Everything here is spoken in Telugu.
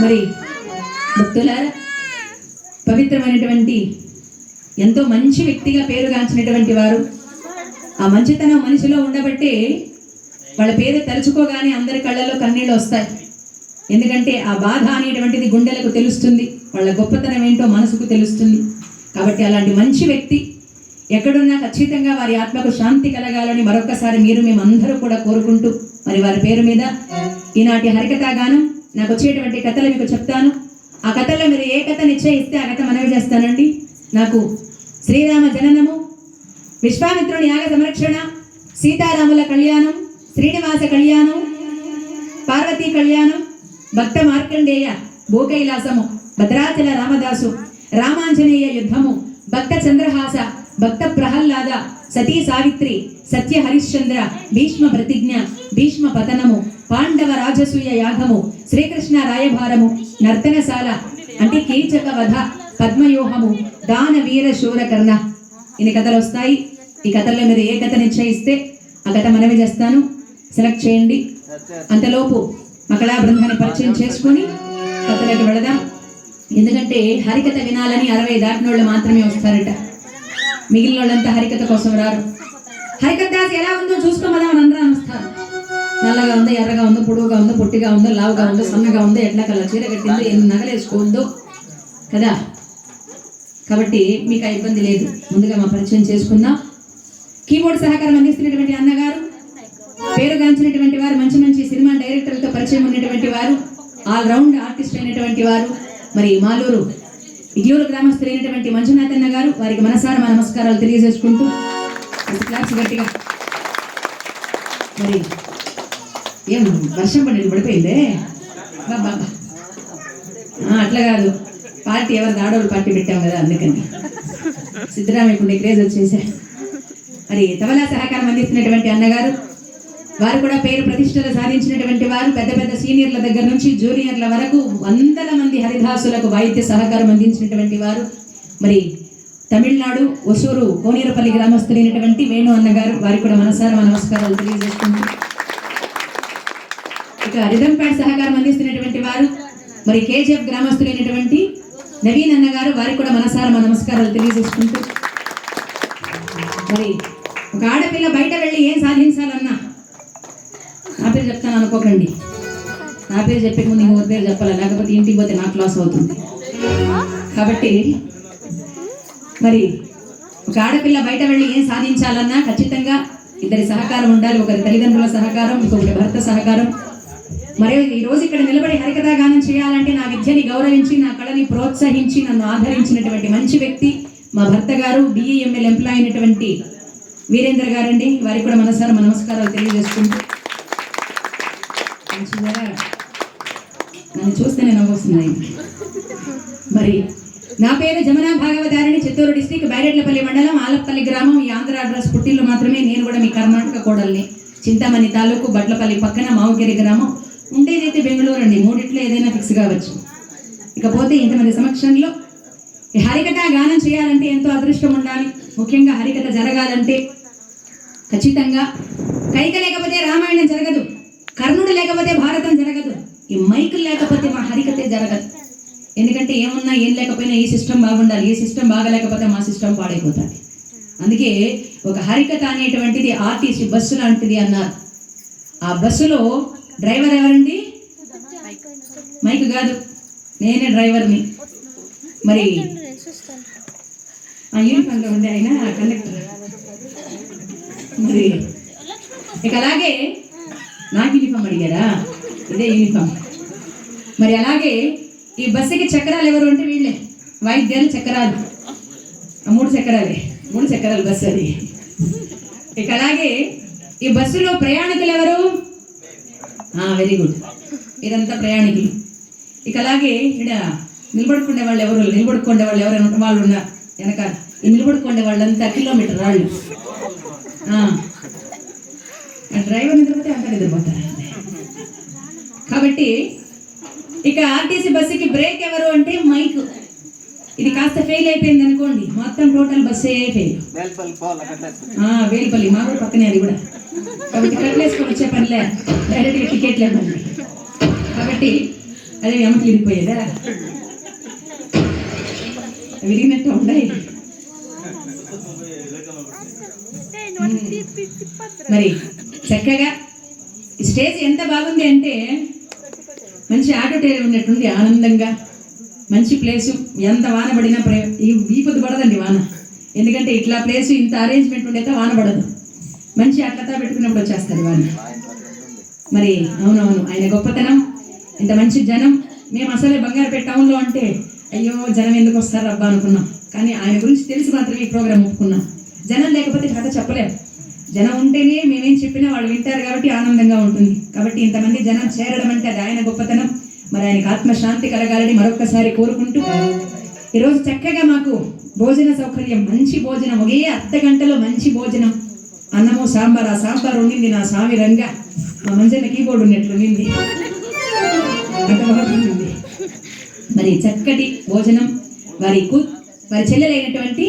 మరి భక్తులారా, పవిత్రమైనటువంటి ఎంతో మంచి వ్యక్తిగా పేరుగాంచినటువంటి వారు, ఆ మంచితనం మనిషిలో ఉండబట్టే వాళ్ళ పేరు తలుచుకోగానే అందరి కళ్ళల్లో కన్నీళ్ళు వస్తాయి. ఎందుకంటే ఆ బాధ అనేటువంటిది గుండెలకు తెలుస్తుంది, వాళ్ళ గొప్పతనం ఏంటో మనసుకు తెలుస్తుంది. కాబట్టి అలాంటి మంచి వ్యక్తి ఎక్కడున్నా ఖచ్చితంగా వారి ఆత్మకు శాంతి కలగాలని మరొకసారి మేమందరూ కూడా కోరుకుంటూ, మరి వారి పేరు మీద ఈనాటి హరికథా గానం, నాకు వచ్చేటువంటి కథలు మీకు చెప్తాను. ఆ కథల్లో మీరు ఏ కథ నిశ్చయిస్తే ఆ కథ మనవి చేస్తానండి. నాకు శ్రీరామ జననము, విశ్వామిత్రుని యాగ సంరక్షణ, సీతారాముల కళ్యాణం, శ్రీనివాస కళ్యాణం, పార్వతీ కళ్యాణం, భక్త మార్కండేయ భూకైలాసము, భద్రాచల రామదాసు, రామాంజనేయ యుద్ధము, భక్త చంద్రహాస, భక్త ప్రహ్లాద, సతీ సావిత్రి, సత్య హరిశ్చంద్ర, భీష్మ ప్రతిజ్ఞ, భీష్మ పతనము, పాండవ రాజసూయ యాగము, శ్రీకృష్ణ రాయభారము, నర్తనశాల అంటే కీచక వధ, పద్మయోహము, దాన వీర శూరకర్ణ. ఇన్ని కథలు వస్తాయి. ఈ కథల్లో మీరు ఏ కథ నిశ్చయిస్తే ఆ కథ మనవి చేస్తాను, సెలెక్ట్ చేయండి. అంతలోపు మకళా బృందాన్ని పరిచయం చేసుకుని కథలోకి వెళదాం. ఎందుకంటే హరికథ వినాలని 60 దాటిన వాళ్ళు మాత్రమే వస్తారట, మిగిలిన వాళ్ళంతా హరికథ కోసం రారు. హరికథ ఎలా ఉందో చూసుకోమదామని అందరూ వస్తారు. నల్లగా ఉందో, ఎర్రగా ఉందో, పొడువుగా ఉందో, పొట్టిగా ఉందో, లావుగా ఉందో, సన్నగా ఉందో, ఎట్లా కల్లా చీర కట్టిందో, ఎన్ని నగలేసుకోందో కదా. కాబట్టి మీకు ఆ ఇబ్బంది లేదు. ముందుగా మా పరిచయం చేసుకుందాం. కీబోర్డ్ సహకారం అందిస్తున్నటువంటి అన్నగారు, పేరుగాంచినటువంటి వారు, మంచి మంచి సినిమా డైరెక్టర్లతో పరిచయం ఉన్నటువంటి వారు, ఆల్రౌండ్ ఆర్టిస్ట్ అయినటువంటి వారు, మరి మాలూరు ఇగ్లూరు గ్రామస్తులైనటువంటి మంజునాథ్ అన్న గారు, వారికి మనసారా మా నమస్కారాలు తెలియజేసుకుంటూ క్లాప్స్ గట్టిగా. మరి ఏం వర్షం పడి పడిపోయిందే బాబా, అట్లా కాదు, పార్టీ ఎవరు ఆడవాళ్ళు పార్టీ పెట్టాం కదా, అందుకని సిద్ధరామయ్యకుండే క్రేజ్ వచ్చేసా. మరి తబలా సహకారం అందిస్తున్నటువంటి అన్నగారు, వారు కూడా పేరు ప్రతిష్టలు సాధించినటువంటి వారు. పెద్ద పెద్ద సీనియర్ల దగ్గర నుంచి జూనియర్ల వరకు వందల మంది హరిదాసులకు వాయిద్య సహకారం అందించినటువంటి వారు. మరి తమిళనాడు ఒసూరు కోనేరుపల్లి గ్రామస్తులైనటువంటి వేణు అన్నగారు, వారికి కూడా మనసారా నమస్కారాలు తెలియజేసుకుంటూ, ఇక రిధంపేట సహకారం అందిస్తున్నటువంటి వారు, మరి కేజీఎఫ్ గ్రామస్తులైనటువంటి నవీన్ అన్నగారు, వారికి కూడా మనసారా నమస్కారాలు తెలియజేసుకుంటూ, మరి ఒక ఆడపిల్ల బయట వెళ్ళి ఏం సాధించాలన్నా నా పేరు చెప్తాను అనుకోకండి. నా పేరు చెప్పే ముందు ఇంకొక పేరు చెప్పాలి, లేకపోతే ఇంటికి పోతే నా క్లాస్ అవుతుంది. కాబట్టి మరి ఒక ఆడపిల్ల బయట వెళ్ళి ఏం సాధించాలన్నా ఖచ్చితంగా ఇద్దరి సహకారం ఉండాలి. ఒకరి తల్లిదండ్రుల సహకారం, ఇంకొకరి భర్త సహకారం. మరి ఈరోజు ఇక్కడ నిలబడి హరికథా గానం చేయాలంటే నా విద్యని గౌరవించి, నా కళని ప్రోత్సహించి, నన్ను ఆదరించినటువంటి మంచి వ్యక్తి మా భర్త గారు, BEML ఎంప్లాయ్ అయినటువంటి వీరేందర్ గారండి. వారికి కూడా మనసారా నమస్కారాలు తెలియజేసుకుంటూ, నన్ను చూస్తేనే నవ్వొస్తున్నాయి. మరి నా పేరు జమునా భాగవతారిణి, చిత్తూరు డిస్టిక్, బైరెడ్లపల్లి మండలం, ఆలపల్లి గ్రామం. ఈ ఆంధ్ర అడ్రస్ పుట్టిల్లో మాత్రమే. నేను కూడా మీ కర్ణాటక కోడల్ని. చింతామణి తాలూకు, బట్లపల్లి పక్కన మావుగిరి గ్రామం. ఉండేదైతే బెంగళూరు అండి. మూడిట్లో ఏదైనా ఫిక్స్ కావచ్చు. ఇకపోతే ఇంతమంది సమక్షంలో ఈ హరికథ గానం చేయాలంటే ఎంతో అదృష్టం ఉండాలి. ముఖ్యంగా హరికథ జరగాలంటే ఖచ్చితంగా కైక లేకపోతే రామాయణం జరగదు, కర్ణుడు లేకపోతే భారతం జరగదు, ఈ మైకులు లేకపోతే మా హరికథే జరగదు. ఎందుకంటే ఏమున్నా ఏం లేకపోయినా ఈ సిస్టమ్ బాగుండాలి. ఈ సిస్టమ్ బాగలేకపోతే మా సిస్టమ్ పాడైపోతుంది. అందుకే ఒక హరికథ అనేటువంటిది ఆర్టీసీ బస్సు లాంటిది అన్నారు. ఆ బస్సులో డ్రైవర్ ఎవరండి? మైక్ కాదు, నేనే డ్రైవర్ని. మరి ఆ యూనిఫామ్లో ఉంది ఆయన కండక్టర్. మరి ఇక అలాగే నాకు యూనిఫామ్ అడిగారా? ఇదే యూనిఫామ్. మరి అలాగే ఈ బస్సుకి చక్రాలు ఎవరు అంటే వీళ్ళే, వాయిద్యాలు చక్రాలు, 3 చక్రాలే, 3 చక్రాల బస్సు అది. ఇక అలాగే ఈ బస్సులో ప్రయాణికులు ఎవరు? వెరీ గుడ్, ఇదంతా ప్రయాణికులు. ఇక అలాగే ఇక్కడ నిలబడుకునే వాళ్ళు ఎవరు? నిలబడుకునే వాళ్ళు ఎవరైనా వాళ్ళు ఉన్నారు వెనకాల. ఈ నిలబడుకునే వాళ్ళంతా కిలోమీటర్ వాళ్ళు. డ్రైవర్ నిద్రపోతే అంతా నిద్రపోతారు. కాబట్టి ఇక ఆర్టీసీ బస్సుకి బ్రేక్ ఎవరు అంటే మైక్. ఇది కాస్త ఫెయిల్ అయిపోయింది అనుకోండి, మొత్తం టోటల్ బస్సే ఫెయిల్. వేలుపల్లి మా ఊరు పక్కనే అది కూడా. కాబట్టి కట్లేసుకొని వచ్చే పనిలే, డైరెక్ట్గా టికెట్లు ఇవ్వండి. కాబట్టి అదే ఎమకి విరిగిపోయేదా, విరిగినట్టు ఉన్నాయి. మరి చక్కగా స్టేజ్ ఎంత బాగుంది అంటే మంచి ఆటోటేరియల్ ఉన్నట్టుండి ఆనందంగా మంచి ప్లేసు. ఎంత వాన పడినా ఈ వీపొద్దు పడదండి వాన, ఎందుకంటే ఇట్లా ప్లేసు ఇంత అరేంజ్మెంట్ ఉండేతో వాన పడదు. మంచి అట్లతా పెట్టుకున్నప్పుడు వచ్చేస్తుంది వాన. మరి అవునవును, ఆయన గొప్పతనం. ఇంత మంచి జనం. మేము అసలే బంగారుపేట టౌన్లో అంటే అయ్యో జనం ఎందుకు వస్తారు అబ్బా అనుకున్నాం, కానీ ఆయన గురించి తెలిసి మాత్రమే ఈ ప్రోగ్రాం ఒప్పుకున్నాం. జనం లేకపోతే కథ చెప్పలేము. జనం ఉంటేనే మేమేం చెప్పినా వాళ్ళు వింటారు కాబట్టి ఆనందంగా ఉంటుంది. కాబట్టి ఇంతమంది జనం చేరడం అంటే అది ఆయన గొప్పతనం. మరి ఆయనకు ఆత్మశాంతి కలగాలని మరొక్కసారి కోరుకుంటూ, ఈరోజు చక్కగా మాకు భోజన సౌకర్యం, మంచి భోజనం, ఒకే అర్ధ గంటలో మంచి భోజనం, అన్నము సాంబార్. ఆ సాంబార్ ఉండింది నా స్వామి రంగా, మా మంజన్న కీబోర్డ్ ఉన్నట్లు ఉండింది, అంత బాగుంది. మరి చక్కటి భోజనం వారి చెల్లెలైనటువంటి